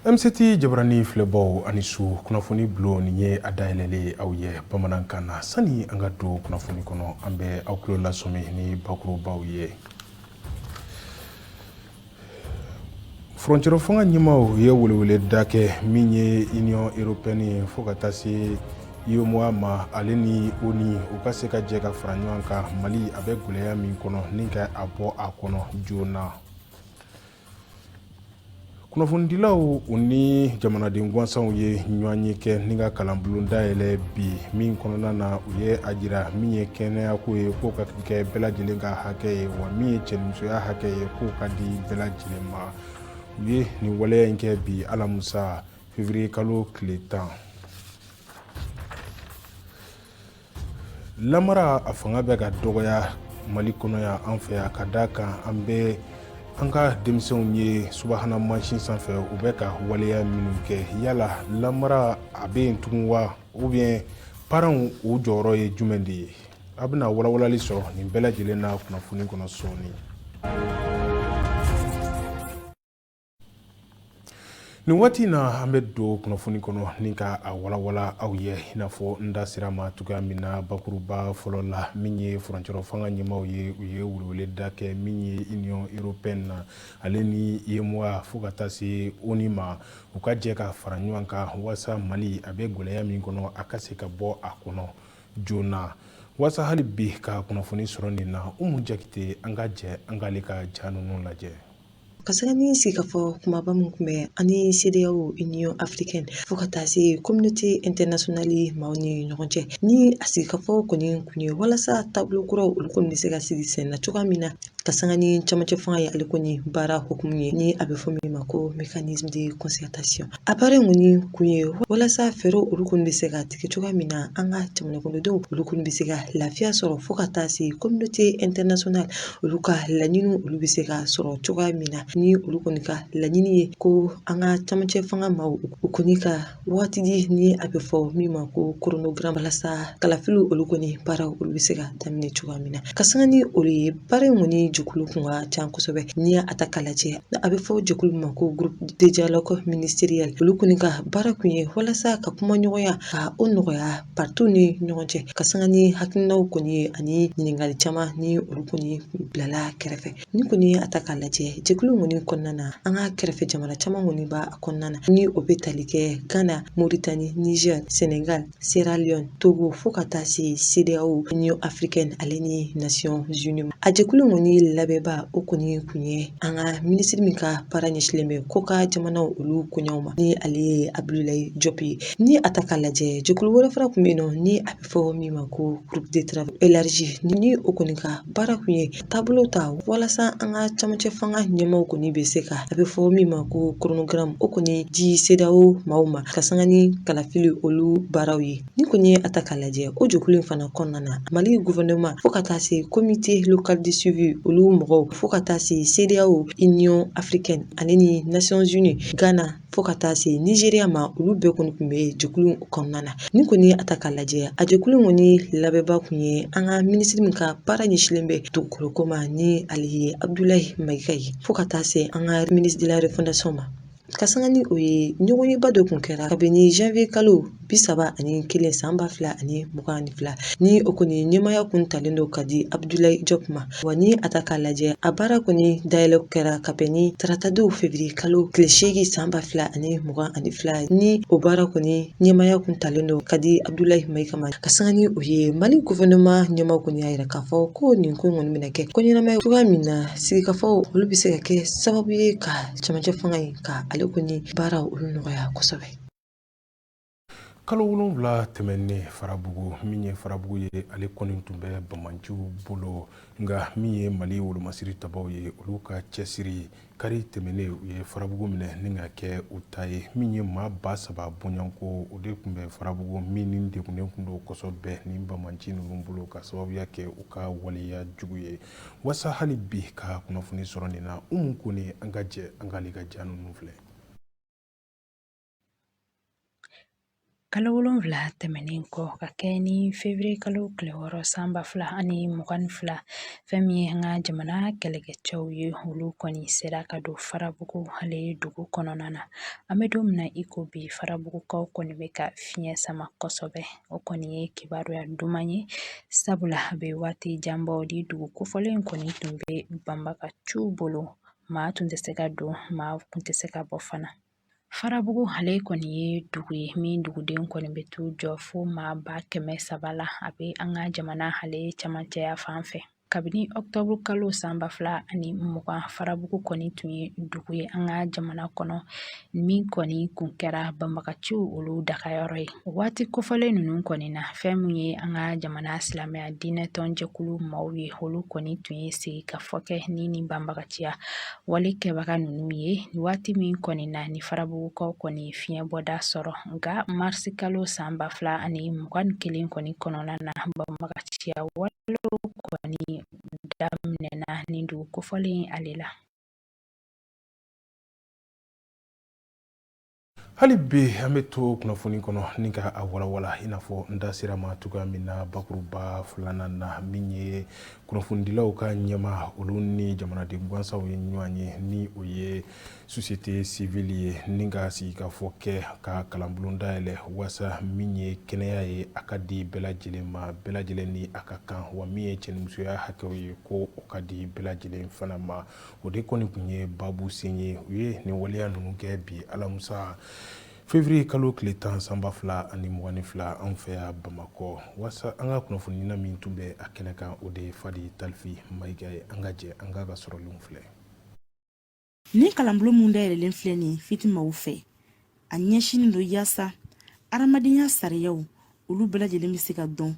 MCT jabarani filɛbaw ani su kunnafoni bulo ni ye a dayɛlɛlen aw ye bamanankan na sani an ka don kunnafoni kɔnɔ an bɛ aw kulo lasɔmi ni bakurubaw ye. Frontière fanga ɲɛmaaw ye weleweleda kɛ min ye Union Européenne fo ka taa se UEMOA ma ale ni ONU u ka se ka jɛ ka fara ɲɔgɔn kan Mali a bɛ gɛlɛya min kɔnɔ ni ka a bɔ a kɔnɔ joona. Kunnafonidilaw u ni jamanaden gansanw ye ɲɔgɔn ye kɛ ni ka kalanbulon dayɛlɛ bi min kɔnɔna na u ye a jira min ye kɛnɛya ko ye k'o ka kɛ bɛɛ lajɛlen ka hakɛ ye wa min ye cɛnimusoya hakɛ ye k'o ka di bɛɛ lajɛlen ma. U ye nin waleya in kɛ bi Alamusa février kalo tile 10. Lamara a fanga bɛ ka dɔgɔya Mali kɔnɔ yan an fɛ yan ka d'a kan an bɛ an ka denmisɛnw ye subahana mansin sanfɛ u bɛ ka waleya minnu kɛ yala lamara a bɛ yen tugun wa ou bien parents u jɔyɔrɔ ye jumɛn de ye a bɛna walawalali sɔrɔ nin bɛɛ lajɛlen na kunnafoni kɔnɔ sɔɔni. Nin waati na an bɛ don kunnafoni kɔnɔ ni ka a walawala aw ye i n'a fɔ n da sera ma cogoya min na bakuruba fɔlɔ la min ye frontière fanga ɲɛmaaw ye u ye weleweleda kɛ min ye Union Européenne na ale ni UEMOA fo ka taa se ONU ma u ka jɛ ka fara ɲɔgɔn kan walasa Mali a bɛ gɛlɛya min kɔnɔ a ka se ka bɔ a kɔnɔ joona. Walasa hali bi ka kunnafoni sɔrɔ nin na Umu Jakite an ka jɛ an k'ale ka ja ninnu lajɛ. Kasarani sigi ka fɔ kumaba mun kun bɛ ani CEDEAO Union Africaine fo ka taa se communauté internationale maaw ni ɲɔgɔn cɛ ni a sigi ka fɔ kɔni kun ye walasa taabolo kuraw olu kɔni bɛ se ka sigi sen na cogoya min na ka sanga ni camancɛ fanga ye ale kɔni baara hukumu ye ni a bɛ fɔ min ma ko mécanisme de concertation a baara kɔni kun ye walasa fɛɛrɛw olu kɔni bɛ se ka tigɛ cogoya min na an ka jamana kɔnɔdenw olu kɔni bɛ se ka lafiya sɔrɔ fo ka taa se communauté internationale olu ka laɲiniw olu bɛ se ka sɔrɔ cogoya min na ni olu kɔni ka laɲini ye ko an ka camancɛ fanga maaw u kɔni ka waati di ni a bɛ fɔ min ma ko chronogramme walasa kalafiliw olu kɔni baaraw olu bɛ se ka daminɛ cogoya min na ka sanga ni olu ye baara in kɔni jɛkulu kun ka ca kosɛbɛ ni y'a ta k'a lajɛ a bɛ fɔ jɛkulu ma ko groupe de dialogue ministériel olu kɔni ka baara kun ye walasa ka kuma ɲɔgɔnya ka o nɔgɔya partout ni ɲɔgɔn cɛ ka sanga ni hakilinaw kɔni ye ani ɲininkali caman ni olu kɔni bilala kɛrɛfɛ ni kɔni a ta k'a lajɛ jɛkulu kɔni kɔnɔna na an ka kɛrɛfɛ jamana caman kɔni b'a kɔnɔna na ni o bɛ tali kɛ Ghana, Mauritanie, Niger, Sénégal, Sierra Leone, Togo fo ka taa se CEDEAO Union Africaine ale ni Nations Unies a jɛkulu kɔni labɛnba o kɔni kun ye an ka minisiri min ka baara ɲɛsilen bɛ ko ka jamanaw olu koɲaw ma ni ale ye Abdoulaye Diop ye ni a ta k'a lajɛ jɛkulu wɛrɛ fana kun bɛ yen nɔ ni a bɛ fɔ min ma ko groupe de travail élargi ni o kɔni ka baara kun ye taabolo ta walasa an ka camancɛ fanga ɲɛmaaw kɔni bɛ se ka a bɛ fɔ min ma ko chronogramme o kɔni di CEDEAO maaw ma ka sanga ni kalafili olu baaraw ye ni kɔni a ta k'a lajɛ o jɛkulu in fana kɔnɔna na Mali gouvernement fo ka taa se comité local de suivi olu mɔgɔw fo ka taa se CEDEAO Union Africaine ale ni Nations Unies Ghana fo ka taa se Nigeria ma olu bɛɛ kɔni kun bɛ jɛkulu kɔnɔna na ni kɔni a ta k'a lajɛ a jɛkulu kɔni labɛnba kun ye an ka minisiri min ka baara ɲɛsilen bɛ dugukolo ko ma ni ale ye Abdoulaye Mayiga ye fo ka taa se an ka ministre de la refondation ma ka sanga ni o ye ɲɔgɔn yeba dɔ kun kɛra kabini janvier kalo 31 san 2022 ni o kɔni ɲɛmaya kun talen don ka di Abdoulaye Diop ma wa ni a ta k'a lajɛ a baara kɔni dayɛlɛ kɛra kabini taratadenw février kalo tile 8 san 2022 ni o baara kɔni ɲɛmaya kun talen don ka di Abdoulaye Mayiga ma ka sanga ni o ye Mali gouvernement ɲɛmaw kɔni y'a yira k'a fɔ ko nin ko kɔni bɛna kɛ ko ɲɛnamaya cogoya min na sigikafɔw olu bɛ se ka kɛ sababu ye ka camancɛ fanga in ka ale kɔni baaraw olu nɔgɔya kosɛbɛ. Kalo 7 tɛmɛnen Farabugu min ye Farabugu ye ale kɔni tun bɛ Bamanciw bolo nka min ye Mali wolomasiri tabaw ye olu ka cɛsiri kari tɛmɛnen u ye Farabugu minɛ ni ka kɛ u ta ye min ye maa 3000 bonyanko o de tun bɛ Farabugu min ni degunnen tun don kosɛbɛ ni Bamanci ninnu bolo ka sababuya kɛ u ka waleya jugu ye wasa hali bi ka kunnafoni sɔrɔ nin na Umu Kone an ka jɛ an k'ale ka ja ninnu filɛ. Kalo 7 tɛmɛnen kɔ ka kɛ ni Février kalo tile 6 sanba 2022 fɛn min ye an ka jamana kɛlɛkɛcɛw ye olu kɔni sera ka don Farabugu hali dugu kɔnɔna na. An bɛ don min na i ko bi Farabugukaw kɔni bɛ ka fiɲɛ sama kosɛbɛ. O kɔni ye kibaruya duman ye sabula a bɛ waati jan bɔ di dugu kofɔlen kɔni tun bɛ banbagaciw bolo. Maa tun tɛ se ka don, maa tun tɛ se ka bɔ fana. Farabugu ale kɔni ye dugu ye min duguden kɔni bɛ t'u jɔ fo maa 300,000 la a bɛ an ka jamana ale camancɛya fan fɛ. Kabini Octobre kalo sanba 2020 Farabugu kɔni tun ye dugu ye an ka jamana kɔnɔ min kɔni kun kɛra banbagaciw olu dagayɔrɔ ye. Waati kofɔlen ninnu kɔni na fɛn min ye an ka jamana silamɛya diinɛ tɔnjɛkulu maaw ye olu kɔni tun ye sigi ka fɔ kɛ ni banbagaciya wale kɛbaga ninnu ye waati min kɔni na ni Farabugukaw kɔni fiɲɛ bɔda sɔrɔ nka marisi kalo sanba 2021 kɔni kɔnɔna na banbagaciya walew kɔni daminɛna ni dugu kofɔlen ale la. hali bi an bɛ to kunnafoni kɔnɔ ni ka a walawala i n'a fɔ n da sera ma cogoya min na bakuruba 2nan na min ye kunnafonidilaw ka ɲɛma olu ni jamanaden gansaw ye ɲɔgɔn ye ni o ye société civile ye ni ka sigi ka fɔ kɛ ka kalanbulon dayɛlɛ wasa min ye kɛnɛya ye a ka di bɛɛ lajɛlen ma bɛɛ lajɛlen ni a ka kan wa min ye cɛnimusoya hakɛw ye ko o ka di bɛɛ lajɛlen fana ma o de kɔni kun ye babu sen ye u ye nin waleya ninnu kɛ bi alamusa Février kalo tile 10 sanba 2022 an fɛ yan Bamakɔ wasa an ka kunnafoni na min tun bɛ a kɛnɛ kan o de ye Fadi Talifi Mayiga ye an ka jɛ an ka sɔrɔlenw filɛ. Ni kalanbulon mun dayɛlɛlen filɛ nin fitimaw fɛ a ɲɛsinin don yaasa adamadenya sariyaw olu bɛɛ lajɛlen bɛ se ka dɔn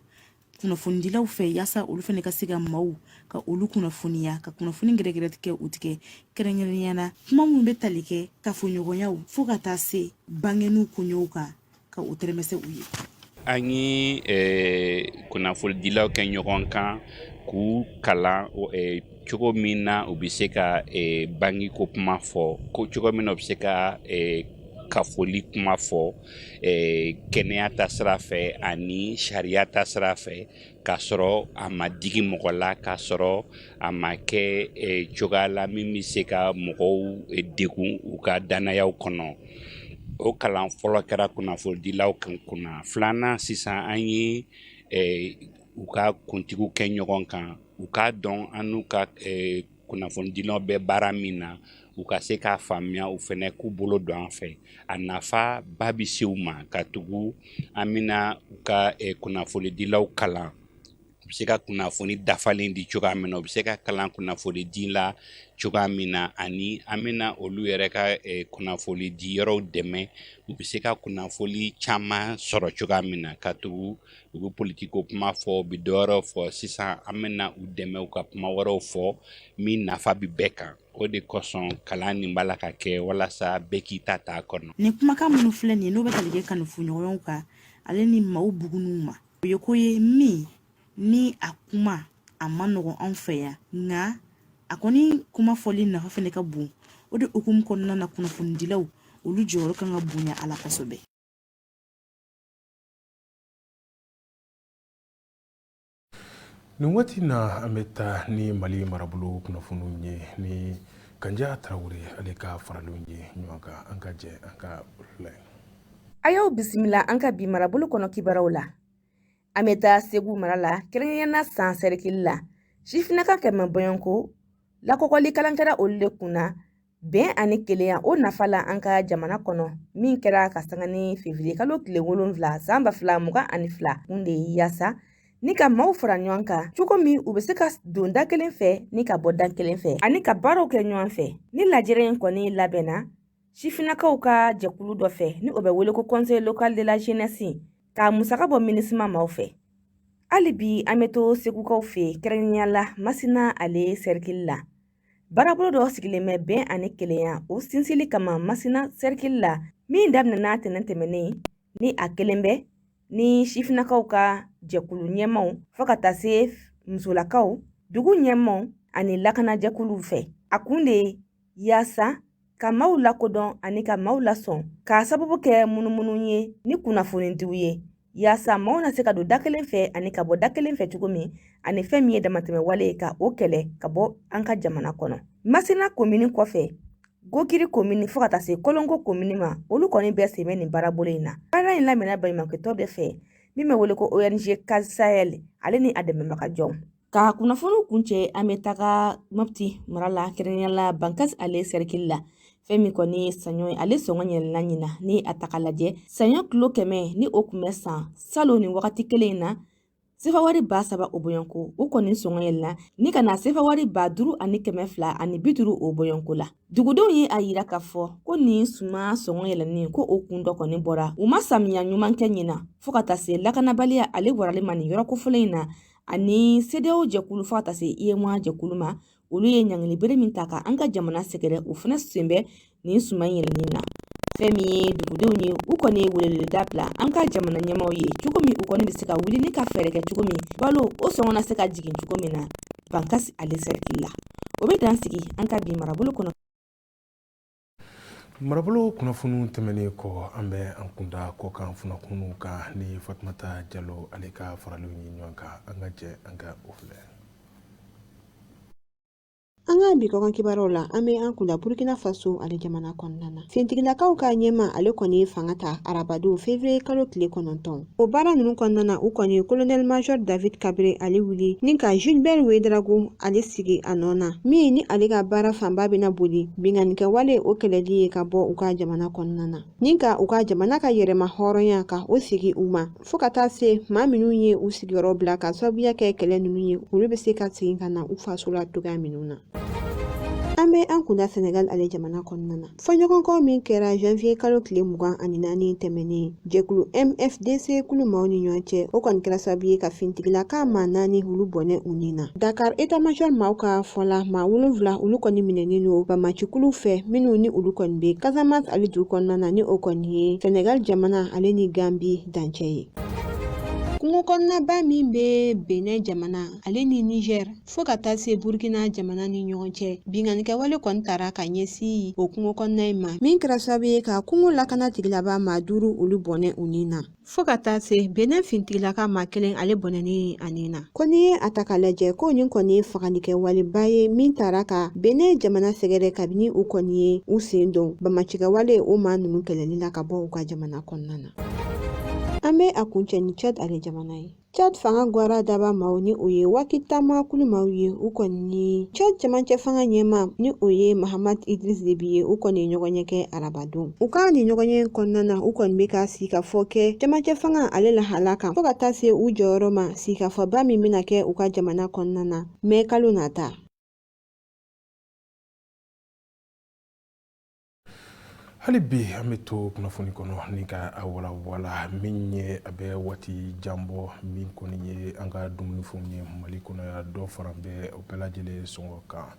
kunnafonidilaw fɛ yaasa olu fana ka se ka maaw ka olu kunnafoniya ka kunnafoni gɛrɛgɛrɛ tigɛ u tigɛ kɛrɛnkɛrɛnnenya kuma minnu bɛ tali kɛ kafoɲɔgɔnyaw fo ka taa se bangeniw koɲɛw kan ka u tɛrɛmɛsɛ u ye. An ye kunnafonidilaw kɛ ɲɔgɔn kan k'u kalan cogo min na u bɛ se ka bangi ko kuma fɔ ko cogo min na u bɛ se ka kafoli kuma fɔ kɛnɛya ta sira fɛ ani sariya ta sira fɛ k'a sɔrɔ a ma digi mɔgɔ la k'a sɔrɔ a ma kɛ cogoya la min bɛ se ka mɔgɔw degun u ka danayaw kɔnɔ. O kalan fɔlɔ kɛra kunnafonidilaw kan kunna. Filanan sisan an ye u ka kuntigiw kɛ ɲɔgɔn kan u k'a dɔn an n'u ka kunnafonidilaw bɛ baara min na u ka se k'a faamuya u fɛnɛ k'u bolo don an fɛ a nafa ba bɛ se u ma ka tugu an bɛna u ka kunnafonidilaw kalan u bɛ se ka kunnafoni dafalen di cogoya min na u bɛ se ka kalan kunnafoni di la cogoya min na ani an bɛna olu yɛrɛ ka kunnafoni di yɔrɔw dɛmɛ u bɛ se ka kunnafoni caman sɔrɔ cogoya min na ka tugu u bɛ politiko kuma fɔ u bɛ dɔwɛrɛw fɔ sisan an bɛna u dɛmɛ u ka kuma wɛrɛw fɔ min nafa bɛ bɛɛ kan o de kosɔn kalan nin b'a la ka kɛ walasa bɛɛ k'i ta t'a kɔnɔ. Nin kumakan minnu filɛ nin ye n'o bɛ tali kɛ kanufuɲɔgɔnw kan ale ni maaw bugununw ma o ye ko ye min ni a kuma a ma nɔgɔn anw fɛ yan nka a kɔni kuma fɔli nafa fɛnɛ ka bon o de hukumu kɔnɔna na kunnafonidilaw olu jɔyɔrɔ kan ka bonya ala kosɛbɛ. Nin waati na an bɛ taa ni Mali marabolo kunnafoniw ye ni Kanja Tarawele ale ka faralenw ye ɲɔgɔn kan an ka jɛ an ka filɛ. A y'aw bisimila an ka bi marabolo kɔnɔ kibaruw la. An bɛ taa Segu mara la kɛrɛnkɛrɛnnenya San Sɛrikili la sifinaka kɛmɛ bɔɲɔnko lakɔkɔli kalan kɛra olu de kunna bɛn ani kelenya o nafa la an ka jamana kɔnɔ min kɛra ka sanga ni Février kalo tile 7 san 2022 kun de ye yaasa ni ka maaw fara ɲɔgɔn kan cogo min u bɛ se ka don da kelen fɛ ni ka bɔ da kelen fɛ ani ka baaraw kɛ ɲɔgɔn fɛ ni lajɛrɛ in kɔni labɛnna sifinakaw ka jɛkulu dɔ fɛ ni o bɛ wele ko Conseil local de la jeunesse ka musaka bɔ MINUSMA maaw fɛ. Hali bi an bɛ to Segukaw fɛ kɛrɛnkɛrɛnnenya la Masina ale Sɛrikili la baarabolo dɔ sigilen bɛ bɛn ani kelenya o sinsili kama Masina Sɛrikili la min daminɛna tɛnɛn tɛmɛnen ni a kelen bɛ ni sifinakaw ka jɛkulu ɲɛmaw fo ka taa se musolakaw dugu ɲɛmaw ani lakana jɛkuluw fɛ a kun de yaasa ka maaw lakodɔn ani ka maaw lasɔn k'a sababu kɛ munumunu ye ni kunnafonidiw ye yaasa maaw na se ka don da kelen fɛ ani ka bɔ da kelen fɛ cogo min ani fɛn min ye damatɛmɛ wale ye ka o kɛlɛ ka bɔ an ka jamana kɔnɔ. Masina komini kɔfɛ Gokiri komini fo ka taa se Kolongo komini ma olu kɔni bɛɛ sen bɛ nin baarabolo in na. Baara in lamɛnna baɲumankɛtɔn bɛɛ fɛ min bɛ wele ko ONG Case Sahel ale ni a dɛmɛbagajɔnw. Ka kunnafoniw kuncɛ an bɛ taga Mopti mara la kɛrɛnkɛrɛnnenya la Bankasi ale sɛrikili la fɛn min kɔni ye saɲɔ ye ale sɔngɔ yɛlɛnna ɲina ni a taga lajɛ saɲɔ kilo 100 ni o kun bɛ san salon ni wagati kelen in na sefa wari 3,000 o bɔɲɔnko o kɔni sɔngɔ yɛlɛnna ni ka na sefa wari 5,250 ani 50 o bɔɲɔnko la. Dugudenw ye a yira k'a fɔ ko nin suma sɔngɔ yɛlɛnni ko o kun dɔ kɔni bɔra u ma samiya ɲuman kɛ ɲina fo ka taa se lakanabaliya ale warali ma nin yɔrɔ kofɔlen in na ani CEDEAO jɛkulu fo ka taa se UEMOA jɛkulu ma olu ye ɲangili bere min ta ka an ka jamana sɛgɛrɛ o fana sen bɛ nin suma yɛlɛnni na. Fɛn min ye dugudenw ye u kɔni ye weleweleda bila an ka jamana ɲɛmaaw ye cogo min u kɔni bɛ se ka wuli ni ka fɛɛrɛ kɛ cogo min balo o sɔngɔ na se ka jigin cogo min na Bankasi ale sɛrikili la. O bɛ dan sigi an ka bi marabolo kɔnɔ. Marabolo kunnafoniw tɛmɛnen kɔ an bɛ an kunda kɔ kan kunnafoniw kan ni Fatumata Jallo ale ka faraliw ye ɲɔgɔn kan an ka jɛ an ka o filɛ. An ka bi kɔkan kibaruw la an bɛ an kunda Burkina Faso ale jamana kɔnɔna na. Fintigilakaw ka ɲɛma ale kɔni ye fanga ta arabadon février kalo tile 9. O baara ninnu kɔnɔna na u kɔni colonel major David Kabire ale wuli ni ka Gilbert Ouedraogo ale sigi a nɔ na min ni ale ka baara fanba bɛna boli binganikɛ wale o kɛlɛli ye ka bɔ u ka jamana kɔnɔna na ni ka u ka jamana ka yɛrɛma hɔrɔnya ka o sigi u ma fo ka taa se maa minnu ye u sigiyɔrɔ bila ka sababuya kɛ kɛlɛ ninnu ye olu bɛ se ka segin ka na u faso la cogoya minnu na. An bɛ an kunda Senegal ale jamana kɔnɔna na. Fɔɲɔgɔnkɔ min kɛra janvier kalo tile 24 tɛmɛnen jɛkulu MFDC kulu maaw ni ɲɔgɔn cɛ o kɔni kɛra sababu ye ka fintigilaka maa 4 olu bɔnɛ u ni na. Dakar état-major maaw ka fɔla maa 7 olu kɔni minɛnen don Bamacikulu fɛ minnu ni olu kɔni bɛ Casamance ale dugu kɔnɔna na ni o kɔni ye Senegal jamana ale ni Gambie dancɛ ye. Kungo kɔnɔnaba min bɛ Benin jamana ale ni Niger fo ka taa se Burkina jamana ni ɲɔgɔn cɛ binganikɛ wale kɔni taara ka ɲɛsin o kungo kɔnɔna in ma min kɛra sababu ye ka kungo lakana tigilaba maa 5 olu bɔnɛ u ni na fo ka taa se Benin fintigilaka maa 1 ale bɔnɛni a ni na. Ko ni ye a ta ka lajɛ ko nin kɔni ye fagalikɛ waleba ye min taara ka Benin jamana sɛgɛrɛ kabini u kɔni ye u sen don Bamacikɛ wale o maa ninnu kɛlɛli la ka bɔ u ka jamana kɔnɔna na. An bɛ a kuncɛ ni Tchad ale jamana ye. Tchad fanga gwara daba maaw ni o ye Wakitama kulu maaw ye u kɔni ni Tchad cɛmancɛ fanga ɲɛma ni o ye Mahamat Idriss Déby ye u kɔni ye ɲɔgɔn ɲɛ kɛ arabadon. U ka ni ɲɔgɔn ɲɛ kɔnɔna na u kɔni bɛ ka sikafɔ kɛ cɛmancɛ fanga ale lahala kan fo ka taa se u jɔyɔrɔ ma sikafɔba min bɛna kɛ u ka jamana kɔnɔna na mai kalo nata. Hali bi an bɛ to kunnafoni kɔnɔ ni ka a walawala min ye a bɛ waati jan bɔ min kɔni ye an ka dumunifɛnw ye Mali kɔnɔ ya dɔ fara bɛ o bɛɛ lajɛlen sɔngɔ kan.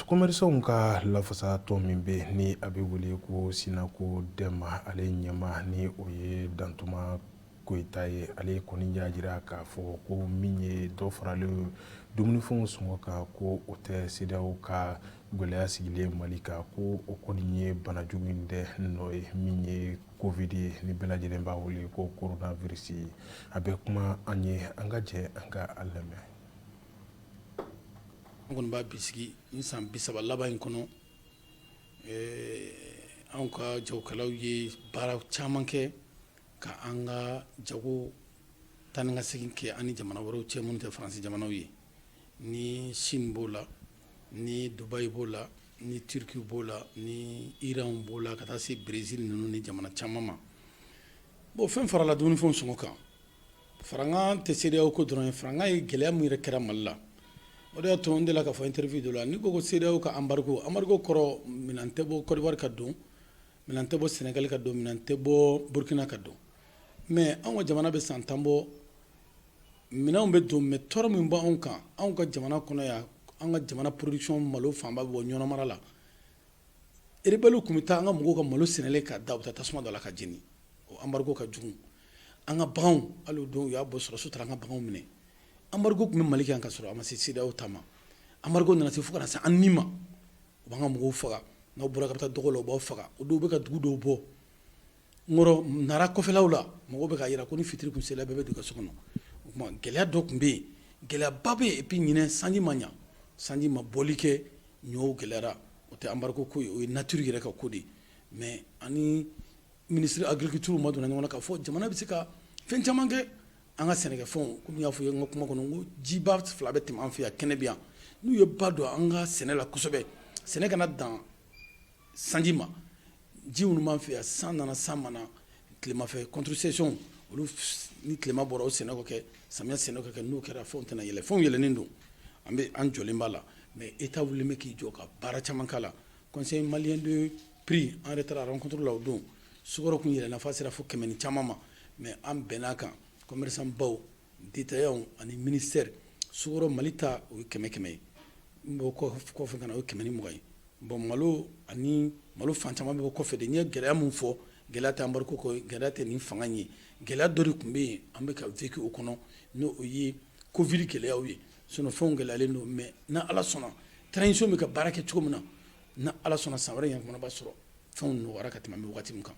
Commerçants ka lafasatɔ min bɛ ni a bɛ wele ko Sinako Dɛma ale ɲɛma ni o ye Dantuma Koyita ye ale kɔni y'a jira k'a fɔ ko min ye dɔ faralen dumunifɛnw sɔngɔ kan ko o tɛ CEDEAO ka gɛlɛya sigilen Mali kan ko o kɔni ye banajugu in dɛ nɔ ye min ye Covid ye ni bɛɛ lajɛlen b'a wele ko coronavirus a bɛ kuma an ye an ka jɛ an ka a lamɛn. An kɔni b'a bisigi ni san 30 laban in kɔnɔ anw ka jagokɛlaw ye baara caman kɛ ka an ka jago taa ni ka segin kɛ ani jamana wɛrɛw cɛ minnu tɛ Faransi jamanaw ye ni Chine b'o la ni Dubai b'o la ni Turki b'o la ni Iran b'o la ka taa se Brésil ninnu ni jamana caman ma bon fɛn farala dumunifɛnw sɔngɔ kan faranga tɛ CEDEAO ko dɔrɔn ye faranga ye gɛlɛya min yɛrɛ kɛra Mali la o de y'a to n delila ka fɔ interview dɔ la ni ko CEDEAO ka embargo kɔrɔ minɛn tɛ bɔ Côte d'Ivoire ka don minɛn tɛ bɔ Sénégal ka don minɛn tɛ bɔ Burkina ka don mais anw ka jamana bɛ san 10 bɔ minɛnw bɛ don mais tɔɔrɔ min bɔ anw kan anw ka jamana kɔnɔ yan an ka jamana production malo fanba bɛ bɔ ɲɔnɔmara la rebelle kun bɛ taa an ka mɔgɔw ka malo sɛnɛlen ka da u bɛ taa tasuma dɔ la ka jeni o embargo ka jugu an ka baganw hali o don u y'a bɔ sɔrɔsiw taara an ka baganw minɛ embargo kun bɛ Mali kan ka sɔrɔ a ma se CEDEAO ta ma embargo nana se fo ka na se an ni ma u b'an ka mɔgɔw faga n'aw bɔra ka taa dɔgɔ la u b'aw faga o dɔw bɛ ka dugu dɔw bɔ ngɔrɔ nara kɔfɛlaw la mɔgɔw bɛ ka yira ko ni fitiri kun sela bɛɛ bɛ don ka so kɔnɔ o kuma gɛlɛya dɔ tun bɛ yen gɛlɛyaba bɛ yen et puis ɲinɛ sanji ma ɲa sanji ma bɔli kɛ ɲɔw gɛlɛyara o tɛ embargo ko ye o ye nature yɛrɛ ka ko de mais ani ministre agriculture ma donna ɲɔgɔn na k'a fɔ jamana bɛ se ka fɛn caman kɛ an ka sɛnɛkɛfɛnw komi n y'a fɔ i ye n ka kuma kɔnɔ n ko jiba fila bɛ tɛmɛ an fɛ yan kɛnɛ bɛ yan n'u ye ba don an ka sɛnɛ la kosɛbɛ sɛnɛ kana dan sanji ma ji minnu b'an fɛ yan san nana san mana tilemafɛ contresaison olu ni tilema bɔra o sɛnɛ ka kɛ samiya sɛnɛ ka kɛ n'o kɛra fɛnw tɛna yɛlɛ fɛnw yɛlɛnen don an jɔlen b'a la mais état wulilen bɛ k'i jɔ ka baara caman k'a la conseil malien de prix an yɛrɛ taara rencontre la o don sukaro kun yɛlɛnna f'a sera fo 100 ni caman ma mais an bɛnn'a kan commerçant baw détaillants ani ministère sukaro mali ta o ye 100 ye n b'o kɔfɛ ka na o ye 120 ye bon malo ani malo fan caman bɛ bɔ kɔfɛ de n ye gɛlɛya mun fɔ gɛlɛya tɛ embargo ko gɛlɛya tɛ nin fanga ye gɛlɛya dɔ de tun bɛ yen an bɛ ka vécu o kɔnɔ n'o ye covid gɛlɛyaw ye sinon fɛnw gɛlɛyalen don mais na ala sɔnna transition bɛ ka baara kɛ cogo min na ala sɔnna san wɛrɛ ɲɛkumana b'a sɔrɔ fɛnw nɔgɔyara ka tɛmɛ an bɛ wagati min kan.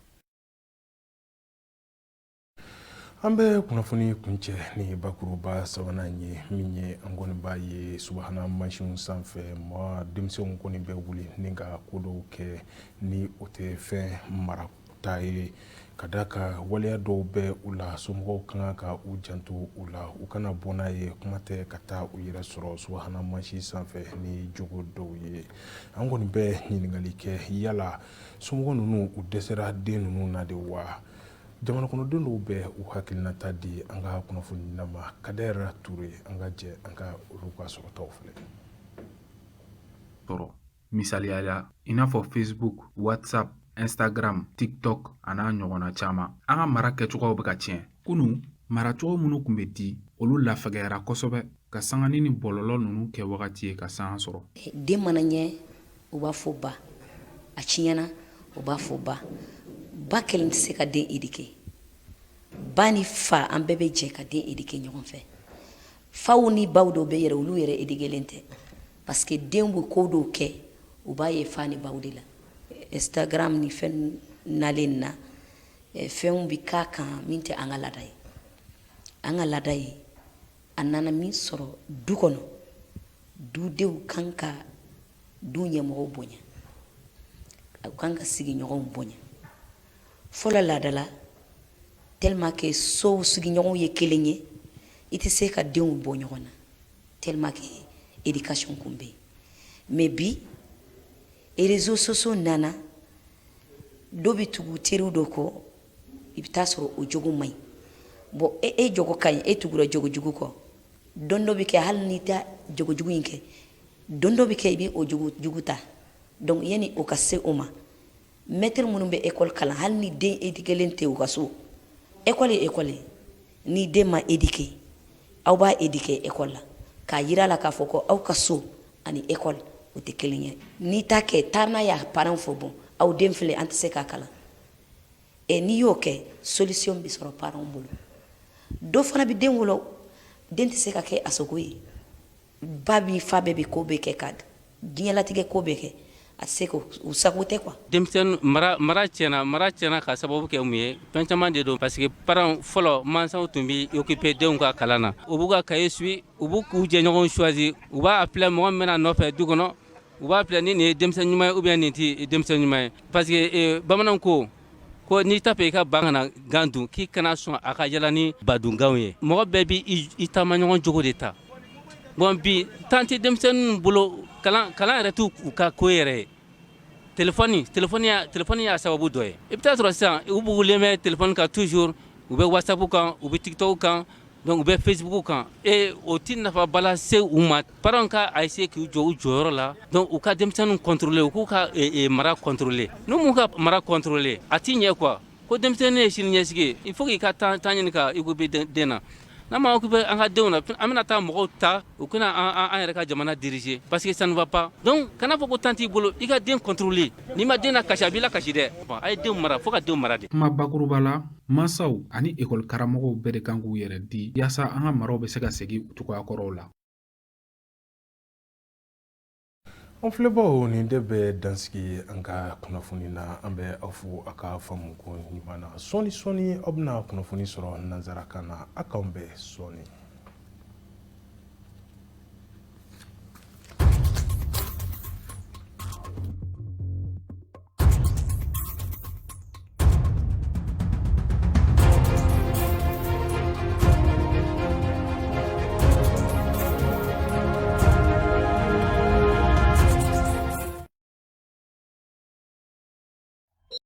an bɛ kunnafoni kuncɛ ni bakuruba sabanan ye min ye an kɔni b'a ye subahana mansinw sanfɛ ma denmisɛnw kɔni bɛ wuli ni ka ko dɔw kɛ ni o tɛ fɛn marata ye ka da ka waleya dɔw bɛ u la somɔgɔw kan ka u janto u la u kana bɔ n'a ye kuma tɛ ka taa u yɛrɛ sɔrɔ subahana mansin sanfɛ ni jogo dɔw ye an kɔni bɛ ɲininkali kɛ yala somɔgɔ ninnu u dɛsɛra den ninnu na de wa jamana kɔnɔden dɔw bɛ u hakilinata di an ka kunnafoni nama Kader Ture an ka jɛ an ka olu ka sɔrɔtaw filɛ tɔrɔ misaliya la i n'a fɔ Facebook, WhatsApp, Instagram, TikTok a n'a ɲɔgɔnna caman an ka mara kɛcogow bɛ ka tiɲɛ kunu maracogo minnu kun bɛ di olu lafagɛyara kosɛbɛ ka sangani ni bɔlɔlɔ ninnu kɛ wagati ye ka sanga sɔrɔ den mana ɲɛ u b'a fɔ ba a tiɲɛna u b'a fɔ ba kelen tɛ se ka den éduquer ba ni fa an bɛɛ bɛ jɛ ka den éduquer ɲɔgɔn fɛ faw ni baw dɔw bɛ yɛrɛ olu yɛrɛ éduquelen tɛ parce que den bɛ ko dɔw kɛ u b'a ye fa ni baw de la Instagram ni fɛn nalen na fɛnw bi k'a kan min tɛ an ka laada ye an ka laada ye a nana min sɔrɔ du kɔnɔ dudenw kan ka du ɲɛmɔgɔw bonya u kan ka sigiɲɔgɔnw bonya fɔlɔ laada la tellement que sow sigiɲɔgɔnw ye kelen ye i tɛ se ka denw bɔ ɲɔgɔn na tellement que éducation kun bɛ yen mais bi réseaux sociaux nana dɔ bɛ tugu teriw dɔ kɔ i bɛ taa sɔrɔ o jogo man ɲi bon e jogo ka ɲi e tugura jogo jugu kɔ don dɔ bɛ kɛ hali n'i tɛ jogo jugu in kɛ don dɔ bɛ kɛ i bɛ o jogo jugu ta donc yanni o ka se o ma maître minnu bɛ école kalan hali ni den éduquelen tɛ u ka so école ye école ye ni den ma éduquer aw b'a éduquer école la k'a yira la k'a fɔ ko aw ka so ani école o tɛ kelen ye n'i t'a kɛ taa n'a ye parents fɔ bon aw den filɛ an tɛ se k'a kalan n'i y'o kɛ solution bɛ sɔrɔ parents bolo dɔ fana bɛ den wolo den tɛ se ka kɛ a sogo ye ba bi fa bɛɛ bɛ ko bɛɛ kɛ ka diɲɛlatigɛ ko bɛɛ kɛ a se ko u sago tɛ quoi denmisɛnnin mara tiɲɛna ka sababu kɛ mun ye fɛn caman de don parce que parents fɔlɔ mansaw tun bɛ occuper denw ka kalan na u b'u ka cahier suit u b'u k'u jɛɲɔgɔnw choisir u b'a appelé mɔgɔ min bɛna nɔfɛ du kɔnɔ u b'a appelé ni nin ye denmisɛn ɲuman ye ou bien nin tɛ denmisɛn ɲuman ye parce que bamananw ko n'i t'a fɛ i ka ba kana gan dun k'i kana sɔn a ka yala ni badunganw ye mɔgɔ bɛɛ b'i taamaɲɔgɔn jogo de ta bon bi temps tɛ denmisɛnninw bolo kalan yɛrɛ t'u ka ko yɛrɛ ye telefɔni y'a sababu dɔ ye i bɛ taa sɔrɔ sisan u bugulen bɛ telefɔni kan toujours u bɛ whatsapp kan u bɛ tiktok kan donc u bɛ facebook kan o ti nafaba lase u ma parents ka essayer k'u jɔ u jɔyɔrɔ la donc u ka denmisɛnninw contrôler u k'u ka mara contrôler n'u m'u ka mara contrôler a ti ɲɛ quoi ko denmisɛnnin ye sini ɲɛsigi ye il faut k'i ka temps ɲini ka occuper den na n'an ma occuper an ka denw na an bɛna taa mɔgɔw ta u kana an yɛrɛ ka jamana diriger parce que ça ne va pas donc kana fɔ ko temps t'i bolo i ka den contrôler n'i ma den na kasi a b'i la kasi dɛ bon a ye denw mara fo ka denw mara de. kuma bakuruba la mansaw ani école karamɔgɔw bɛɛ de kan k'u yɛrɛ di yaasa an ka maraw bɛ se ka segin u cogoya kɔrɔw la. an filɛbaw nin de bɛ dansigi an ka kunnafoni na an bɛ aw fo a ka faamu ko ɲuman na sɔɔni aw bɛna kunnafoni sɔrɔ nanzarakan na a k'an bɛn sɔɔni